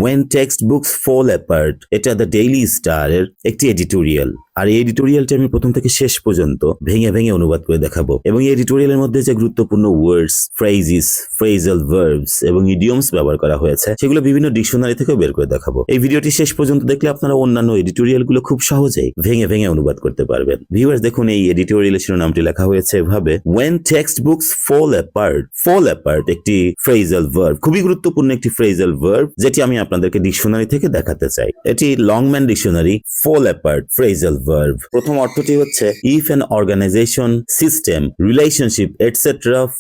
When Textbooks Fall Apart, এটা the daily স্টারের একটি এডিটোরিয়াল। আর এই এডিটোরিয়ালটি আমি প্রথম থেকে শেষ পর্যন্ত ভেঙে ভেঙে অনুবাদ করে দেখাবো, এবং এই এডিটোরিয়ালের মধ্যে যে গুরুত্বপূর্ণ ওয়ার্ডস, ফ্রেজেস, ফ্রেজাল ভার্বস এবং ইডিয়মস ব্যবহার করা হয়েছে সেগুলো বিভিন্ন ডিকশনারি থেকেও বের করে দেখাবো। এই ভিডিওটি শেষ পর্যন্ত দেখলে আপনারা অন্যান্য এডিটোরিয়ালগুলো খুব সহজেই ভেঙে ভেঙে অনুবাদ করতে পারবেন। ভিউয়ার্স, দেখুন এই এডিটোরিয়ালের শিরোনামটি লেখা হয়েছে এভাবে, When Textbooks Fall Apart। Fall apart একটি ফ্রেজাল ভার্ব, খুবই গুরুত্বপূর্ণ একটি ফ্রেজাল ভার্ব, যেটি আমি আপনাদেরকে ডিকশনারি থেকে দেখাতে চাই। এটি Longman dictionary, fall apart phrasal verb. প্রথম অর্থটি হচ্ছে, if an organization, system, relationship etc.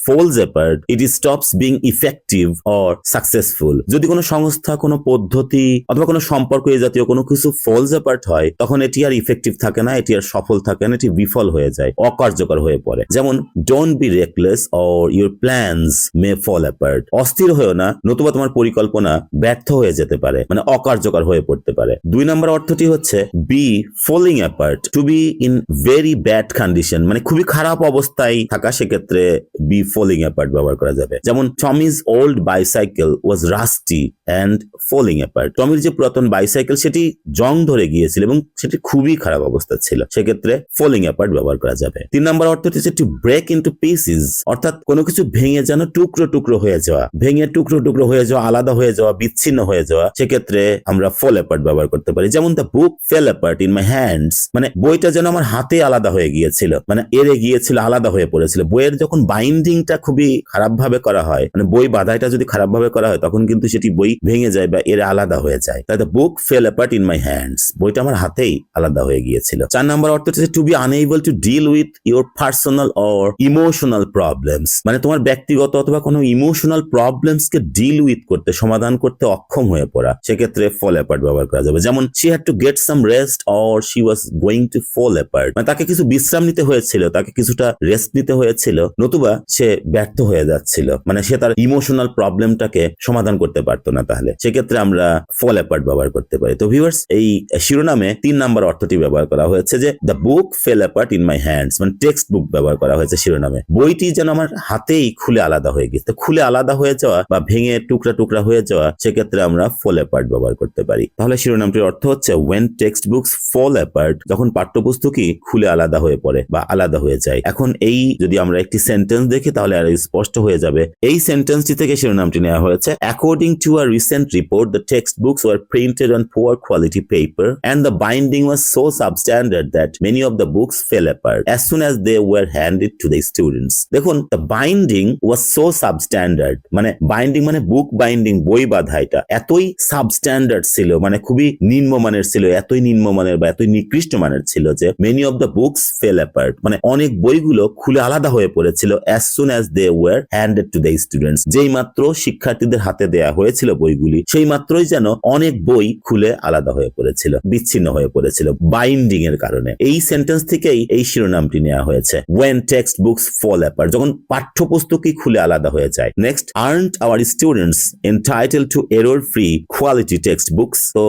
falls apart, it stops being effective or successful। যদি কোনো সংস্থা, কোনো পদ্ধতি অথবা কোনো সম্পর্ক এই জাতীয় কোনো কিছু falls apart হয়, তখন এটি আর ইফেক্টিভ থাকে না, এটি আর সফল থাকে না, এটি বিফল হয়ে যায়, অকার্যকর হয়ে পড়ে। যেমন don't be reckless or your plans may fall apart। অস্থির হয়েও না, নতুবা তোমার পরিকল্পনা ব্যর্থ হয়ে যেতে পারে, মানে অকার্যকর হয়ে পড়তে পারে। দুই নম্বর অর্থটি হচ্ছে be falling apart, to be in very bad condition, মানে খুবই খারাপ অবস্থায় থাকা, সেক্ষেত্রে be falling apart ব্যবহার করা যাবে। যেমন Tommy's old bicycle was rusty and falling apart। টমির যে পুরাতন বাইসাইকেল সেটি জং ধরে গিয়েছিল এবং সেটি খুবই খারাপ অবস্থা ছিল, সেক্ষেত্রে falling apart ব্যবহার করা যাবে। তিন নম্বর অর্থটি হচ্ছে to break into pieces, অর্থাৎ কোনো কিছু ভেঙে যেন টুকরো টুকরো হয়ে যাওয়া, ভেঙে টুকরো টুকরো হয়ে যাওয়া, আলাদা হয়ে যাওয়া, বিচ্ছিন্ন হয়ে যাওয়া, সেক্ষেত্রে আমরা fall apart ব্যবহার করতে পারি। যেমন the book fell apart in my hands, মানে বইটা যেন আমার হাতে আলাদা হয়ে গিয়েছিল, মানে এড়ে গিয়েছিল, আলাদা হয়ে পড়েছিল। বইয়ের যখন বাইন্ডিংটা খুবই খারাপ ভাবে করা হয়, মানে বই বাঁধাইটা যদি খারাপ ভাবে করা হয়, তখন কিন্তু সেটি বই ভেঙে যায় বা এর আলাদা হয়ে যায়। তাই the book fell apart in my hands, বইটা আমার হাতেই আলাদা হয়ে গিয়েছিল। চার নম্বর অর্থ হচ্ছে to be unable to deal with your personal or emotional problems, মানে তোমার ব্যক্তিগত অথবা কোনো ইমোশনাল প্রবলেমস কে ডিল উইথ করতে, সমাধান করতে অক্ষম হয়ে পড়া, সেক্ষেত্রে fall apart ব্যবহার করা যাবে। যেমন she had to get some rest or she was going to fall apart, মানে তাকে কিছু বিশ্রাম নিতে হয়েছিল, তাকে কিছুটা রেস্ট নিতে হয়েছিল, নতুবা সে ব্যর্থ হয়ে যাচ্ছিল, মানে সে তার ইমোশনাল প্রবলেমটাকে সমাধান করতে পারতো না, তাহলে সেক্ষেত্রে আমরা fall apart ব্যবহার করতে পারি। তো ভিউয়ার্স, এই শিরোনামে 3 নাম্বার অর্থটি ব্যবহার করা হয়েছে যে the book fell apart in my hands, মানে টেক্সট বুক ব্যবহার করা হয়েছে শিরোনামে। বইটি যেন আমার হাতেই খুলে আলাদা হয়ে গেছে। খুলে আলাদা হয়ে যাওয়া বা ভেঙে টুকরা টুকরা হয়ে যাওয়া, সেক্ষেত্রে আমরা fall apart ব্যবহার করতে পারি। তাহলে শিরোনামটির অর্থ হচ্ছে when textbooks fall apart, যখন পাঠ্যপুস্তকই খুলে আলাদা হয়ে পড়ে বা আলাদা হয়ে যায়। এখন এই যদি আমরা একটি সেন্টেন্স দেখি তাহলে আর স্পষ্ট হয়ে যাবে। এই সেন্টেন্সটি থেকে শিরোনামটি নেওয়া হয়েছে, according to a recent report the textbooks were printed on poor quality paper and the binding was so substandard that many of the books fell apart as soon as they were handed to the students। দেখুন, the binding was so substandard, মানে binding মানে বুক binding, বই বাঁধাইটা এতই substandard ছিল, মানে খুবই নিম্নমানের ছিল, এতই নিম্নমানের বা এতই নিকৃষ্ট মানের ছিল যে many of the books fell apart, মানে অনেক বইগুলো খুলে আলাদা হয়ে পড়েছিল as soon as they were handed to the students, যেই মাত্র শিক্ষার্থীদের হাতে দেয়া হয়েছিল বইগুলি, সেই মাত্রই যেন অনেক বই খুলে আলাদা হয়ে পড়েছিল, বিচ্ছিন্ন হয়ে পড়েছিল বাইন্ডিং এর কারণে। এই সেন্টেন্স থেকেই এই শিরোনামটি নেওয়া হয়েছে, when textbooks fall apart, যখন পাঠ্যপুস্তকই খুলে আলাদা হয়ে যায়। Next, aren't our students entitled to error free quality textbooks? তো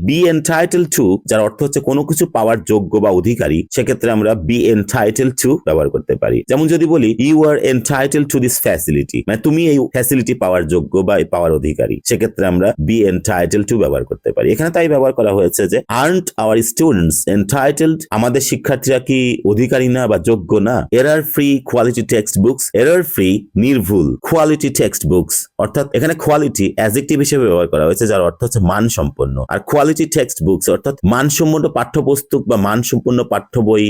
be entitled to, যার অর্থ হচ্ছে কোনো কিছু পাওয়ার যোগ্য বা অধিকারী, সেক্ষেত্রে আমরা be entitled to ব্যবহার করতে পারি। যেমন যদি বলি you are entitled to this facility, মানে তুমি এই ফ্যাসিলিটি পাওয়ার যোগ্য বা পাওয়ার অধিকারী, সেক্ষেত্রে আমরা be entitled to ব্যবহার করতে পারি। এখানে তাই ব্যবহার করা হয়েছে যে aren't our students entitled, আমাদের শিক্ষার্থীরা কি অধিকারী না বা যোগ্য না, error free quality textbooks, error free নির্ভুল, quality textbooks, অর্থাৎ এখানে কোয়ালিটি অ্যাডজেক্টিভ হিসেবে ব্যবহার করা হয়েছে, যার অর্থ হচ্ছে মানসম্পন্ন। আর কোয়ালিটি টেক্সট বুকস অর্থাৎ মানসম্পন্ন পাঠ্যপুস্তক বা মানসম্পন্ন পাঠ্য বই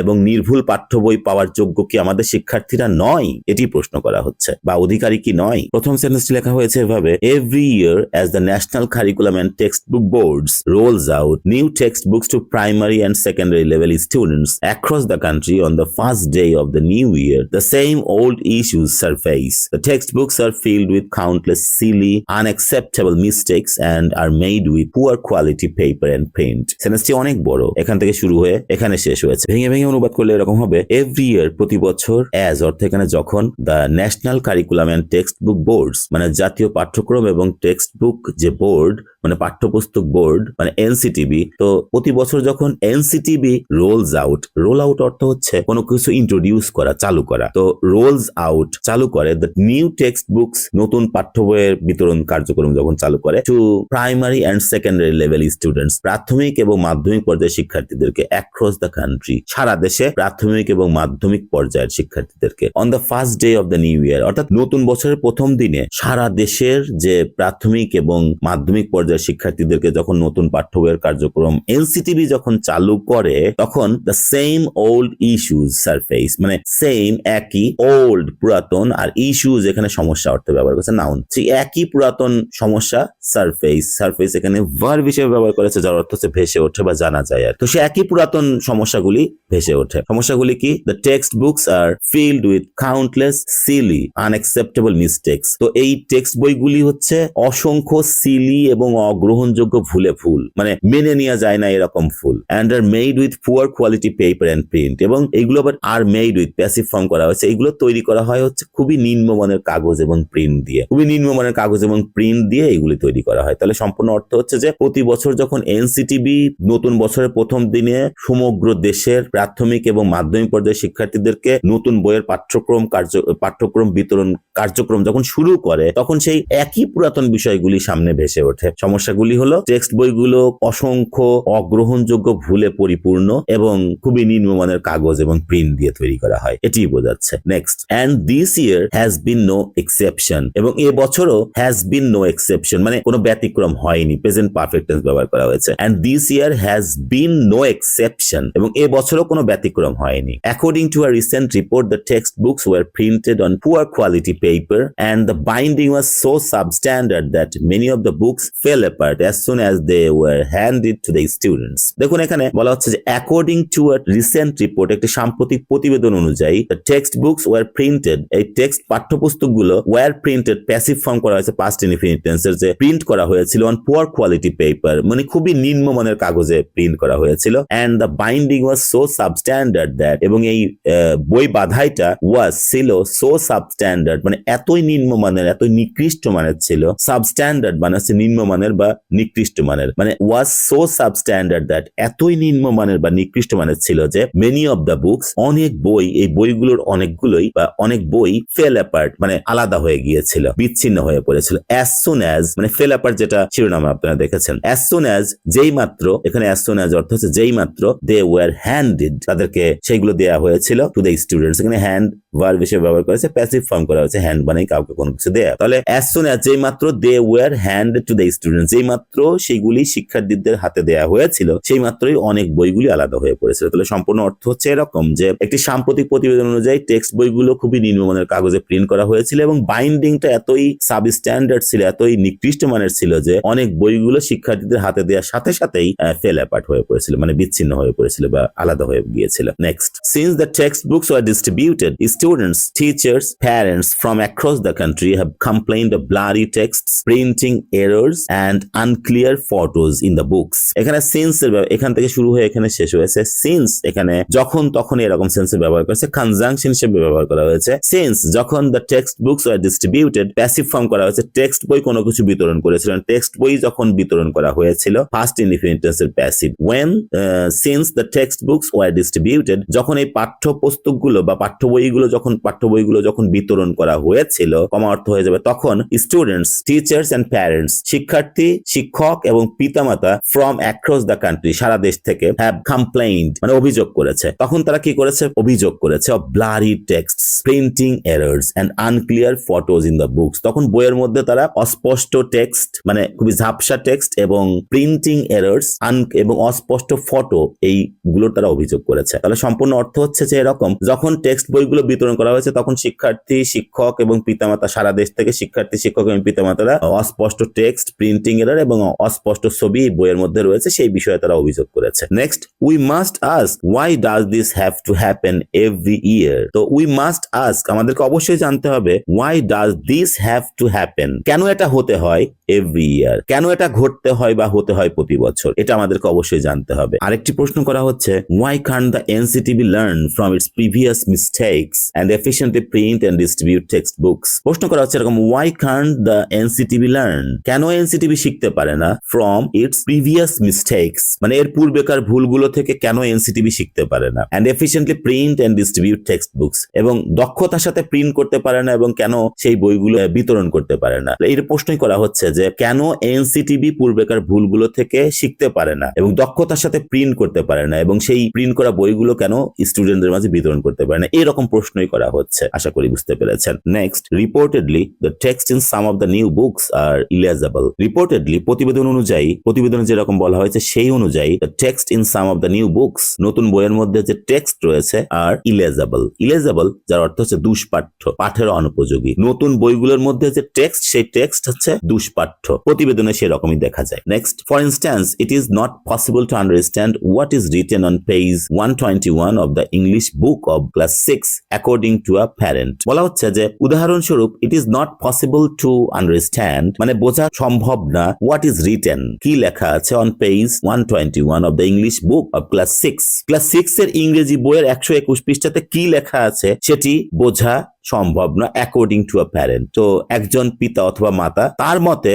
এবং নির্ভুল পাঠ্য বই পাওয়ার যোগ্য কি আমাদের শিক্ষার্থীরা নয়, এটি প্রশ্ন করা হচ্ছে, বা অধিকারী কি নয়। প্রথম সেন্টেন্সটি লেখা হয়েছে এভাবে, every year as the national curriculum and textbook boards rolls out new textbooks to primary and secondary level students across the country on the first day of the new year, the same old issues surface. The textbooks are filled with countless silly, unacceptable mistakes and are made with poor quality paper and print. সেন্টেন্সটি অনেক বড়, এখানে এখান থেকে শুরু হয়ে এখানে শেষ হয়েছে। ভেঙে ভেঙে অনুবাদ করলে এরকম হবে, এভরি ইয়ার প্রতি বছর, অ্যাজ অর্থ এখানে যখন, the national curriculum and text book boards মানে জাতীয় পাঠ্যক্রম এবং টেক্সট বুক যে বোর্ড মানে পাঠ্যপুস্তক বোর্ড মানে এনসিটিবি, তো প্রতি বছর যখন NCTB rolls out, roll out অর্থ হচ্ছে কোনো কিছু ইন্ট্রোডিউস করা, চালু করা, তো রোলস আউট চালু করে দ্য নিউ টেক্সট বুকস নতুন পাঠ্য বইয়ের বিতরণ কার্যক্রম যখন চালু করে to primary and secondary level students প্রাথমিক এবং মাধ্যমিক পর্যায়ের শিক্ষার্থীদেরকে অ্যাক্রস দ্য কান্ট্রি সারা দেশে প্রাথমিক এবং মাধ্যমিক পর্যায়ের শিক্ষার্থীদেরকে on the first day of the new year অর্থাৎ নতুন বছরের প্রথম দিনে সারা দেশের যে প্রাথমিক এবং মাধ্যমিক পর্যায়ের শিক্ষার্থীদেরকে যখন নতুন পাঠ্য বইয়ের কার্যক্রম এনসিটিভি যখন চালু করে তখন the same old issues surface মানে সেম একই ওল্ড পুরাতন আর ইস্যুজ এখানে সমস্যা অর্থে ব্যবহার করেছে নাউন, সেই একই পুরাতন সমস্যা সারফেস, সারফেস এখানে ভার্ব হিসেবে ব্যবহার করেছে যার অর্থ হচ্ছে ভেসে ওঠে বা জানা যায়। আর তো সে একই পুরাতন সমস্যাগুলি ভেসে ওঠে। সমস্যাগুলি কি? The text books are filled with countless silly unacceptable mistakes, তো এই টেক্সট বইগুলি হচ্ছে অসংখ্য সিলি এবং অগ্রহণযোগ্য ভুলে ফুল মানে মেনে নেওয়া যায় না এরকম full, and are made with poor quality paper and print, এবং এইগুলো আবার are made with passive form করা হয়েছে, এইগুলো তৈরি করা হয় হচ্ছে খুবই নিম্নমানের কাগজ এবং প্রিন্ট দিয়ে, খুবই নিম্নমানের কাগজ এবং প্রিন্ট দিয়ে এইগুলি তৈরি করা হয়। তাহলে সম্পূর্ণ অর্থ হচ্ছে যে প্রতি বছর যখন এনসিটিবি নতুন বছরের প্রথম দিনে সমগ্র দেশের প্রাথমিক এবং মাধ্যমিক পর্যায়ের শিক্ষার্থীদেরকে নতুন বইয়ের পাঠ্যক্রম বিতরণ কার্যক্রম যখন শুরু করে তখন সেই একই পুরাতন বিষয়গুলি সামনে ভেসে ওঠে। সমস্যাগুলি হলো টেক্সট বইগুলো অসংখ্য অগ্রহণযোগ্য ভুলে পরিপূর্ণ এবং খুবই নিম্নমানের কাগজ এবং প্রিন্ট দিয়ে তৈরি করা হয়, এটি বোঝাচ্ছে। Next, and this year has been no exception, এবং এ বছরও হ্যাজ বিন নো এক্সেপশন মানে কোনো ব্যতিক্রম হয়নি, প্রেজেন্ট পারফেক্ট টেন্স ব্যবহার করা হয়েছে। And this year has been no exception, এবং এ বছরও কোনো ব্যতিক্রম হয়নি। According to a recent report the text books were printed on poor quality paper and the binding was so substandard that many of the books fell apart as soon as they were handed to the students. দেখুন এখানে বলা হচ্ছে যে according to a recent report একটি সাম্প্রতিক প্রতিবেদন অনুযায়ী the text books were printed, এই টেক্সট পাঠ্যপুস্তকগুলো were printed প্যাসিভ ফর্ম করা হয়েছে পাস্ট ইনফিনিট টেন্সের, যে প্রিন্ট করা হয়েছিল অন পুয়ার কোয়ালিটি পেপার মানে খুবই নিম্নমানের কাগজে প্রিন্ট করা হয়েছিল, and the binding was so substandard that, এবং এই বই বাঁধাইটা was ছিল so substandard মানে এতই নিম্নমানের এতই নিকৃষ্ট মানের ছিল, সাবস্ট্যান্ডার্ড মানে হচ্ছে নিম্নমানের বা নিকৃষ্ট মানের, মানে was so substandard that এতই নিম্নমানের বা নিকৃষ্ট মানের ছিল যে many of the books অনেক বই, এই বইগুলোর অনেকগুলোই বা অনেক বই fell apart মানে আলাদা হয়ে গিয়েছিল, বিচ্ছিন্ন হয়ে পড়েছিল। as soon as মানে fell apart যেটা শিরোনামে আপনারা দেখেছেন, as soon as যেই মাত্র, এখানে as soon as অর্থ হচ্ছে যেই মাত্র they were handed তাদেরকে সেইগুলো দেয়া হয়েছিল to the students, এখানে hand ভার্ব হিসেবে ব্যবহার করেছে, প্যাসিভ ফর্ম করা হয়েছে হ্যান্ড মানে কাউকে কোনো কিছু দেয়া। তাহলে as soon as যেই মাত্র they were handed to the students, যেই মাত্র সেইগুলি শিক্ষার্থীদের হাতে দেয়া হয়েছিল সেই মাত্রই অনেক বইগুলি আলাদা হয়ে পড়েছিল। তাহলে সম্পূর্ণ অর্থ হচ্ছে এরকম যে একটি সাম্প্রতিক প্রতিবেদন অনুযায়ী টেক্সট বইগুলো খুবই নিম্নমানের কাগজে প্রিন্ট করা হয়েছিল এবং বাইন্ডিংটা এতই সাবস্ট্যান্ডার্ড ছিল, এতই নিকৃষ্ট মানের ছিল যে অনেক বইগুলো শিক্ষার্থীদের হাতে দেওয়ার সাথে সাথেই ফেল অ্যাপার্ট হয়ে পড়েছিল মানে বিচ্ছিন্ন হয়ে পড়েছিল বা আলাদা হয়ে গিয়েছিল। Next, since the text books war distributed students, teachers, parents from across the country have complained of blurry texts, printing errors and unclear photos in the books. এখানে since এর এখান থেকে শুরু হয়ে এখানে শেষ হয়েছে। since এখানে যখন তখন এরকম সেন্সে ব্যবহার করেছে, কনজাংশন হিসেবে ব্যবহার করা হয়েছে। since যখন the text books were distributed, passive form করা হয়েছে, টেক্সট বই কোনো কিছু বিতরণ করেছিলেন, টেক্সট বই যখন বিতরণ করা হয়েছিল, ফার্স্ট ইনডিফিনিট টেন্সের passive. when since the text books were distributed, যখন এই পাঠ্যপুস্তকগুলো বা পাঠ্য বইগুলো যখন বিতরণ করা হয়েছিল, কমা অর্থ হয়ে যাবে তখন স্টুডেন্টস, টিচার্স এন্ড প্যারেন্টস, শিক্ষার্থী, শিক্ষক এবং পিতামাতা ফ্রম অ্যাক্রস দ্য কান্ট্রি, সারা দেশ থেকে, হ্যাভ কমপ্লেইন্ড মানে অভিযোগ করেছে। তখন তারা কি করেছে? অভিযোগ করেছে of blurry texts, printing errors and unclear photos in the books. তখন বইয়ের মধ্যে তারা অস্পষ্ট টেক্সট মানে খুবই ঝাপসা টেক্সট এবং প্রিন্টিং এরার্স এবং অস্পষ্ট ফটো এইগুলোর তারা অভিযোগ করেছে। তাহলে সম্পূর্ণ অর্থ হচ্ছে যে এরকম, যখন টেক্সট বইগুলো বিতরণ করা হয়েছে তখন শিক্ষার্থী, শিক্ষক এবং পিতামাতা, সারা দেশ থেকে শিক্ষার্থী, শিক্ষক এবং পিতামাতারা অস্পষ্ট টেক্সট, প্রিন্টিং এরর এবং অস্পষ্ট ছবি বইয়ের মধ্যে রয়েছে সেই বিষয়ে তারা অভিযোগ করেছে। Next, we must ask why does this have to happen every year. তো উই মাস্ট আস্ক আমাদেরকে অবশ্যই জানতে হবে why does this have to happen, কেন এটা হতে হয় every year. কেন এটা ঘটতে হয় বা হতে হয় প্রতি বছর, এটা আমাদেরকে অবশ্যই জানতে হবে। আরেকটি প্রশ্ন করা হচ্ছে, why can't the NCTB learn from its previous mistakes and efficiently print and distribute textbooks? প্রশ্ন করা হচ্ছে এরকম, why can't the NCTB learn? কেন NCTB শিখতে পারে না from its previous mistakes, মানে এর পূর্বেকার ভুলগুলো থেকে কেন NCTB শিখতে পারে না, and efficiently print and distribute textbooks, এবং দক্ষতার সাথে প্রিন্ট করতে পারে না এবং কেন সেই বইগুলো বিতরণ করতে পারে না। এই প্রশ্নই করা হচ্ছে যে কেন এনসিটিবি পূর্বেকার ভুলগুলো থেকে শিখতে পারে না এবং দক্ষতার সাথে প্রিন্ট করতে পারে না এবং সেই প্রিন্ট করা বইগুলো কেন স্টুডেন্টদের মাঝে বিতরণ করতে পারে না, এরকম প্রশ্নই করা হচ্ছে। আশা করি বুঝতে পেরেছেন। Next, reportedly the text in some of the new books are eligible. Reportedly প্রতিবেদন অনুযায়ী, প্রতিবেদনে যেরকম বলা হয়েছে সেই অনুযায়ী the text in some of the new books, নতুন বইয়ের মধ্যে যে টেক্সট রয়েছে আর ইলিজিবল। ইলিজিবল যার অর্থ হচ্ছে দুষ্পাঠ্য, পাঠের অনুপযোগী। নতুন বইগুলোর মধ্যে যে টেক্সট, সেই টেক্সট হচ্ছে দুষ্পাঠ্য। প্রতিবেদনে সেরকমই দেখা যায়। Next, for instance it is not possible to understand what is written on page 121 of the English book of class 6 according to a parent. বলা হচ্ছে যে উদাহরণস্বরূপ it is not possible to understand, মানে বোঝা সম্ভব না, হোয়াট ইজ রিটেন, কি লেখা আছে, on page 121 of the English book of class 6, class 6 এর ইংরেজি বইয়ের 121 পৃষ্ঠাতে কি লেখা আছে সেটি বোঝা সম্ভব না অ্যাকর্ডিং টু আ প্যারেন্ট। তো একজন পিতা অথবা মাতা, তার মতে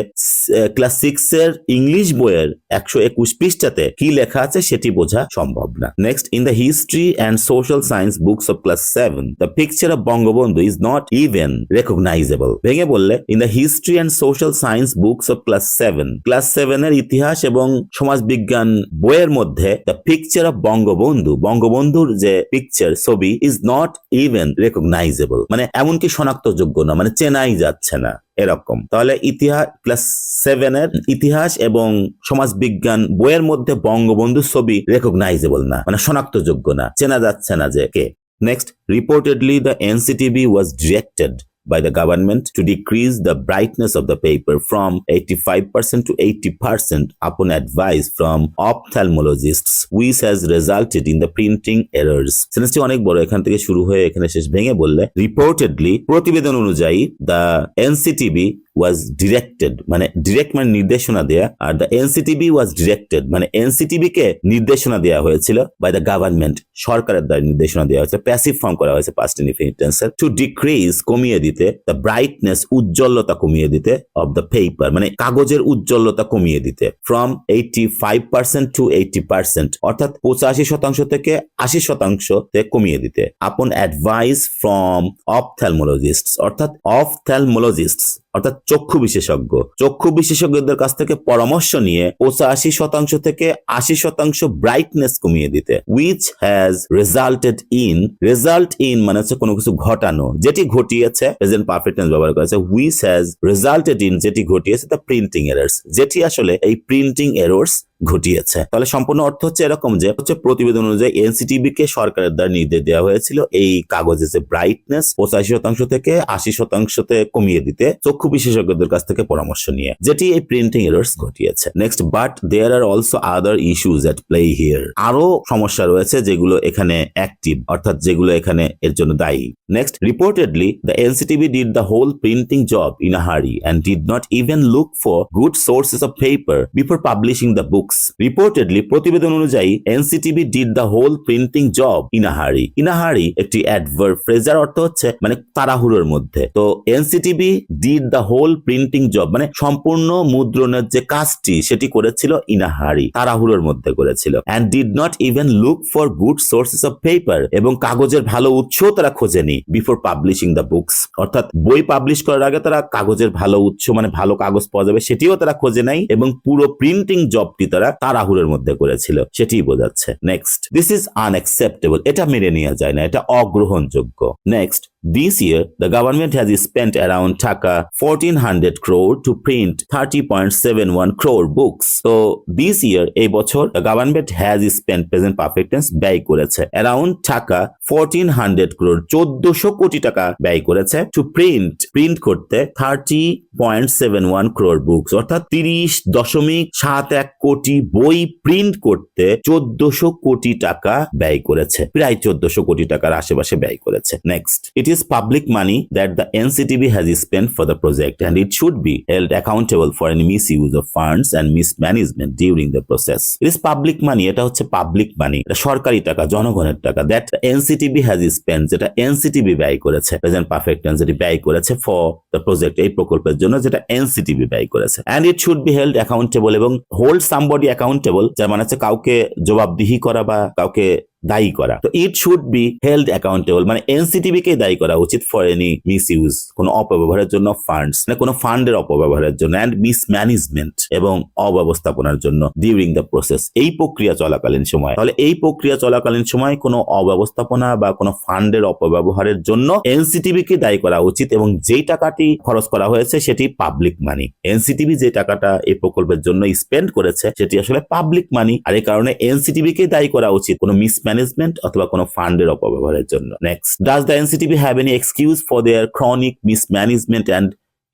ক্লাস 6 এর ইংলিশ বইয়ের 121 পৃষ্ঠাতে কি লেখা আছে সেটি বোঝা সম্ভব না। Next, in the history and social science books of class 7 the picture of Bangabandhu is not even recognizable. ভেঙে বললে, in the history and social science books of class 7, class 7 এর ইতিহাস এবং সমাজ বিজ্ঞান বইয়ের মধ্যে দ্য পিকচার অফ বঙ্গবন্ধু, বঙ্গবন্ধুর যে পিকচার, ছবি, ইজ নট ইভেন রেকগনাইজেবল, মানে এমনকি শনাক্তযোগ্য না, মানে চেনাই যাচ্ছে না এরকম। তাহলে ইতিহাস, ক্লাস 7 এর ইতিহাস এবং সমাজ বিজ্ঞান বইয়ের মধ্যে বঙ্গবন্ধুর ছবি রেকগনাইজেবল না, মানে শনাক্তযোগ্য না, চেনা যাচ্ছে না যে কে। Next, reportedly the NCTB was directed by the government to decrease the brightness of the paper from 85% to 80% upon advice from ophthalmologists, which has resulted in the printing errors. সেন্টেন্সটি অনেক বড়, এখান থেকে শুরু হয়ে এখানে শেষ। ভেঙে বললে, রিপোর্টেডলি প্রতিবেদন অনুযায়ী দ্য এনসিটিবি was directed, মানে ডিরেক্ট মানে নির্দেশনা দেয়া, are the NCTB was directed মানে এনসিটিবি কে নির্দেশনা দেওয়া হয়েছিল বাই দ্য গভর্নমেন্ট, সরকারের দ্বারা নির্দেশনা দেওয়া হয়েছে, প্যাসিভ ফর্ম করা হয়েছে পাস্ট ইনডিফিনিট টেন্সে, টু ডিক্রিজ কমিয়ে দিতে, দ্য ব্রাইটনেস উজ্জ্বলতা কমিয়ে দিতে, অফ দ্য পেপার মানে কাগজের উজ্জ্বলতা কমিয়ে দিতে, ফ্রম 85% টু 80%, অর্থাৎ 85% থেকে 80% কমিয়ে দিতে, আপন অ্যাডভাইস ফ্রম অপথ্যালমোলজিস্টস, অর্থাৎ অপথ্যালমোলজিস্টস অর্থাৎ চক্ষু বিশেষজ্ঞ, চক্ষু বিশেষজ্ঞদের কাছ থেকে পরামর্শ নিয়ে 85% থেকে 80% ব্রাইটনেস কমিয়ে দিতে, which has resulted in, result in মানে হচ্ছে কোনো কিছু ঘটানো, যেটি ঘটিয়েছে, প্রেজেন্ট পারফেক্ট টেন্স ব্যবহার করেছে, which has resulted in যেটি ঘটিয়েছে, the printing errors, যেটি আসলে এই প্রিন্টিং এরর্স ঘটিয়েছে। তাহলে সম্পূর্ণ অর্থ হচ্ছে এরকম যে হচ্ছে প্রতিবেদন অনুযায়ী এনসিটিবি কে সরকারের দ্বারা নির্দেশ দেওয়া হয়েছিল এই কাগজের যে ব্রাইটনেস 85% থেকে 80% কমিয়ে দিতে চক্ষু বিশেষজ্ঞদের কাছ থেকে পরামর্শ নিয়ে, যেটি এই প্রিন্টিং এরর্স ঘটিয়েছে। Next, but there are also other issues at play here, আরো সমস্যা রয়েছে যেগুলো এখানে অ্যাক্টিভ, অর্থাৎ যেগুলো এখানে এর জন্য দায়ী। Next, reportedly the NCTB did the whole printing job in a hurry and did not even look for good sources of paper before publishing the books. Reportedly প্রতিবেদন অনুযায়ী NCTB did the whole printing job in a hurry. In a হারি একটি adverb phrase, যার অর্থ হচ্ছে মানে তাড়াহুড়োর মধ্যে। তো NCTB did the whole printing job মানে সম্পূর্ণ মুদ্রণের যে কাজটি সেটি করেছিল ইন আ হারি, তাড়াহুড়োর মধ্যে করেছিল। and did not even look for good sources of paper, এবং কাগজের ভালো উৎস তারা খোঁজেনি বিফোর পাবলিশিং দ্য বুকস, অর্থাৎ বই পাবলিশ করার আগে তারা কাগজের ভালো উৎস মানে ভালো কাগজ পাওয়া যাবে সেটিও তারা খোঁজে নাই, এবং পুরো প্রিন্টিং জবটি তারা তাড়াহুড়োর মধ্যে করেছিল, সেটিই বোঝাচ্ছে। নেক্সট, দিস ইজ আনএক্সেপ্টেবল, এটা মেনে নেওয়া যায় না, এটা অগ্রহণযোগ্য। Next, this year the government has spent around Taka 1400 crore to print 30.71 crore books. So this year এই বছর the government has spent, present perfect tense, ব্যয় করেছে around Taka 1400 crore 1400 কোটি টাকা ব্যয় করেছে to print করতে 30.71 crore books, অর্থাৎ 30.71 কোটি বই প্রিন্ট করতে 1400 কোটি টাকা ব্যয় করেছে, প্রায় 1400 কোটি টাকার আশেপাশে ব্যয় করেছে। Next, it is public money that the NCTB has spent for the project and it should be held accountable for any misuse of funds and mismanagement during the process. It is public money, এটা হচ্ছে public মানি, এটা সরকারি টাকা, জনগণের টাকা, that NCTB has spent, যেটা NCTB ব্যয় করেছে, প্রেজেন্ট পারফেক্ট টেন্স, যেটি ব্যয় করেছে for the project, এই প্রকল্পের জন্য, যেটা NCTB ব্যয় করেছে। and it should be held accountable, এবং hold somebody accountable যার মানে হচ্ছে কাউকে জবাবদিহি করা বা কাউকে দায়ী করা। তো it should be held accountable মানে এনসিটিবি কে দায়ী করা উচিত ফর এনি মিসইউজ, কোনো অপব্যবহারের জন্য ফান্ডস, মানে কোনো ফান্ডের অপব্যবহারের জন্য, অ্যান্ড মিসম্যানেজমেন্ট এবং অব্যবস্থাপনার জন্য ডিউরিং দ্য প্রসেস, এই প্রক্রিয়া চলাকালীন সময়। তাহলে এই প্রক্রিয়া চলাকালীন সময় কোনো অব্যবস্থাপনা বা কোনো ফান্ডের অপব্যবহারের জন্য এনসিটিবি কে দায়ী করা উচিত, এবং যেই টাকাটি খরচ করা হয়েছে সেটি পাবলিক মানি। এনসিটিবি যে টাকাটা এই প্রকল্পের জন্য স্পেন্ড করেছে সেটি আসলে পাবলিক মানি, আর এই কারণে এনসিটিবি কে দায়ী করা উচিত কোনো মিসম্যানেজমেন্ট অথবা কোনো ফান্ডের অপব্যবহারের জন্য। Next, does the NCTB have any excuse for their chronic mismanagement and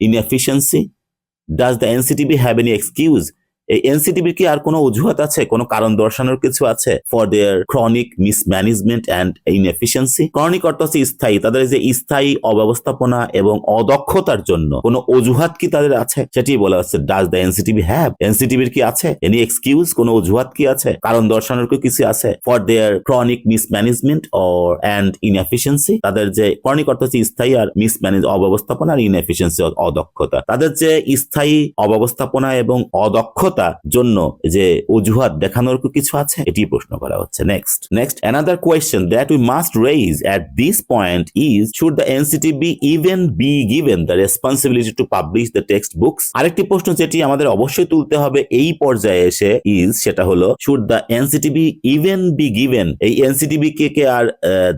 inefficiency? Does the NCTB have any excuse? এই এনসিটিবির কি আর কোনো অজুহাত আছে, কোনো কারণ দর্শানোর কিছু আছে for their chronic mismanagement and inefficiency? Chronic অর্থ হচ্ছে স্থায়ী, তাদের যে স্থায়ী অব্যবস্থাপনা এবং অদক্ষতার জন্য কোনো অজুহাত কি তাদের আছে, সেটি বলা হচ্ছে ডাজ দ্য এনসিটিবি হ্যাভ, এনসিটিবির কি আছে এনি এক্সকিউজ, কোনো অজুহাত কি আছে, কারণ দর্শানোর কি কিছু আছে for their chronic mismanagement or and inefficiency? তাদের যে ক্রনিক অর্থ হচ্ছে স্থায়ী, আর মিসম্যানেজ অব্যবস্থাপনা, আর ইনএফিসিয়েন্সি অদক্ষতা, তাদের যে স্থায়ী অব্যবস্থাপনা এবং অদক্ষতা জন্য যে অজুহাত দেখানোর কিছু আছে, এটি প্রশ্ন করা হচ্ছে। Next another question that we must raise at this point is, should the NCTB even be given the responsibility to publish the textbooks? আরেকটি প্রশ্ন যেটি আমাদের অবশ্যই তুলতে হবে এই পর্যায়ে এসে সেটা হলো, should the NCTB even be given, এই NCTB কে আর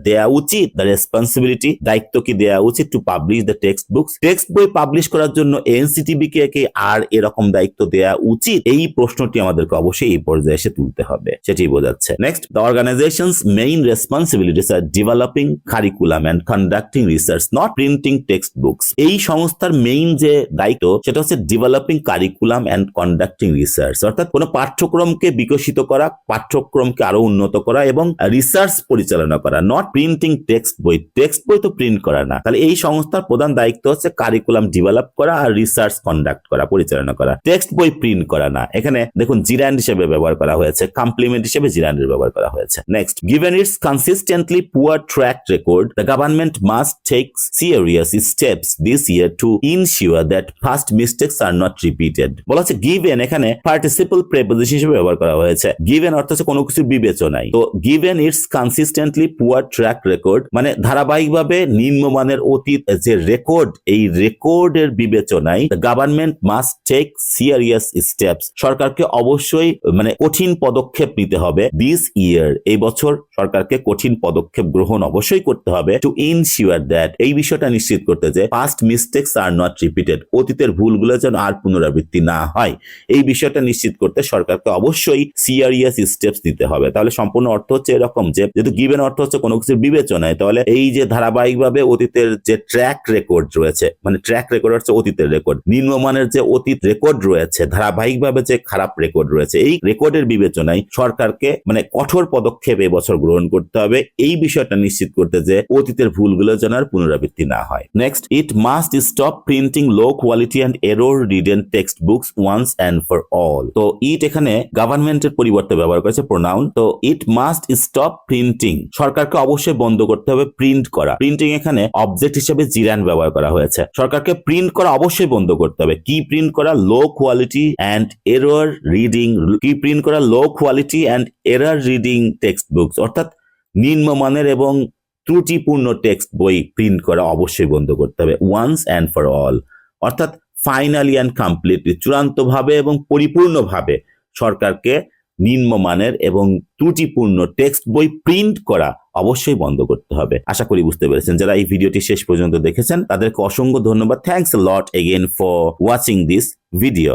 দেয়া উচিত the responsibility, দায়িত্ব কি দেয়া উচিত to publish the textbooks, text বই পাবলিশ করার জন্য NCTB কে আর এরকম দায়িত্ব দেয়া উচিত? এই প্রশ্নটি আমাদেরকে অবশ্যই এই পর্যায়ে এসে তুলতে হবে, সেটি বোঝাচ্ছে। Next, the organization's main responsibilities are developing curriculum and conducting research, not printing textbooks. এই সংস্থার মেইন যে দায়িত্ব সেটা হচ্ছে developing curriculum and conducting research, অর্থাৎ কোনো পাঠ্যক্রমকে বিকশিত করা, পাঠ্যক্রমকে আরো উন্নত করা এবং রিসার্চ পরিচালনা করা, নট প্রিন্টিং টেক্সট বই, টেক্সট বই তো প্রিন্ট করা না। তাহলে এই সংস্থার প্রধান দায়িত্ব হচ্ছে কারিকুলাম ডেভেলপ করা আর রিসার্চ কন্ডাক্ট করা, পরিচালনা করা, টেক্সট বই প্রিন্ট করা না। এখানে দেখুন জিরান্ড হিসেবে ব্যবহার করা হয়েছে, কমপ্লিমেন্ট হিসেবে জিরান্ডের ব্যবহার করা হয়েছে। Next, given its consistently poor track record, the government must take serious steps this year to ensure that past mistakes are not repeated. বলা হচ্ছে given, এখানে পার্টিসিপল প্রেপোজিশন হিসেবে ব্যবহার করা হয়েছে। given অর্থ হচ্ছে কোনো কিছু বিবেচনায়, তো given its consistently poor track record মানে ধারাবাহিকভাবে নিম্নমানের অতীত যে রেকর্ড, এই রেকর্ডের বিবেচনায় the government must take serious steps, সরকারকে অবশ্যই মানে কঠিন পদক্ষেপ নিতে হবে দিস ইয়ার, এই বছর সরকারকে কঠিন পদক্ষেপ গ্রহণ অবশ্যই করতে হবে টু ইনশিওর দ্যাট, এই বিষয়টা নিশ্চিত করতে যে past mistakes are not repeated, অতীতের ভুলগুলো যেন আর পুনরাবৃত্তি না হয়, এই বিষয়টা নিশ্চিত করতে সরকারকে অবশ্যই সিরিয়াস স্টেপস নিতে হবে। তাহলে সম্পূর্ণ অর্থ হচ্ছে এরকম যে, যেহেতু গিভেন অর্থ হচ্ছে কোনো কিছুর বিবেচনায়, তাহলে এই যে ধারাবাহিকভাবে অতীতের যে ট্র্যাক রেকর্ড রয়েছে, মানে ট্র্যাক রেকর্ড হচ্ছে অতীতের রেকর্ড, নিম্নমানের যে অতীত রেকর্ড রয়েছে, ধারাবাহিকভাবে যে খারাপ রেকর্ড রয়েছে, এই রেকর্ডের বিবেচনায় সরকারকে মানে কঠোর পদক্ষেপ এবছর গ্রহণ করতে হবে, এই বিষয়টা নিশ্চিত করতে যে অতীতের ভুলগুলো যেন আর পুনরাবৃত্তি না হয়। Next, it must stop printing low quality and error ridden text books once and for all. তো ইট এখানে গভর্নমেন্টের পরিবর্তে ব্যবহার করেছে প্রোনাউন, তো ইট মাস্ট স্টপ প্রিন্টিং, সরকারকে অবশ্যই বন্ধ করতে হবে প্রিন্ট করা। প্রিন্টিং এখানে অবজেক্ট হিসেবে জিরান ব্যবহার করা হয়েছে, সরকারকে প্রিন্ট করা অবশ্যই বন্ধ করতে হবে। কি প্রিন্ট করা? লো কোয়ালিটি অ্যান্ড এরর রিডিং, কি প্রিন্ট করা? লো quality and error reading text books, অর্থাৎ নিম্নমানের এবং ত্রুটিপূর্ণ টেক্সট বই প্রিন্ট করা অবশ্যই বন্ধ করতে হবে ওয়ান্স অ্যান্ড ফর অল, অর্থাৎ ফাইনালি অ্যান্ড কমপ্লিটলি, চূড়ান্তভাবে এবং পরিপূর্ণভাবে সরকারকে নিম্নমানের এবং ত্রুটিপূর্ণ টেক্সট বই প্রিন্ট করা অবশ্যই বন্ধ করতে হবে। আশা করি বুঝতে পেরেছেন। যারা এই ভিডিওটি শেষ পর্যন্ত দেখেছেন তাদেরকে অসংখ্য ধন্যবাদ। Thanks a lot again for watching this video.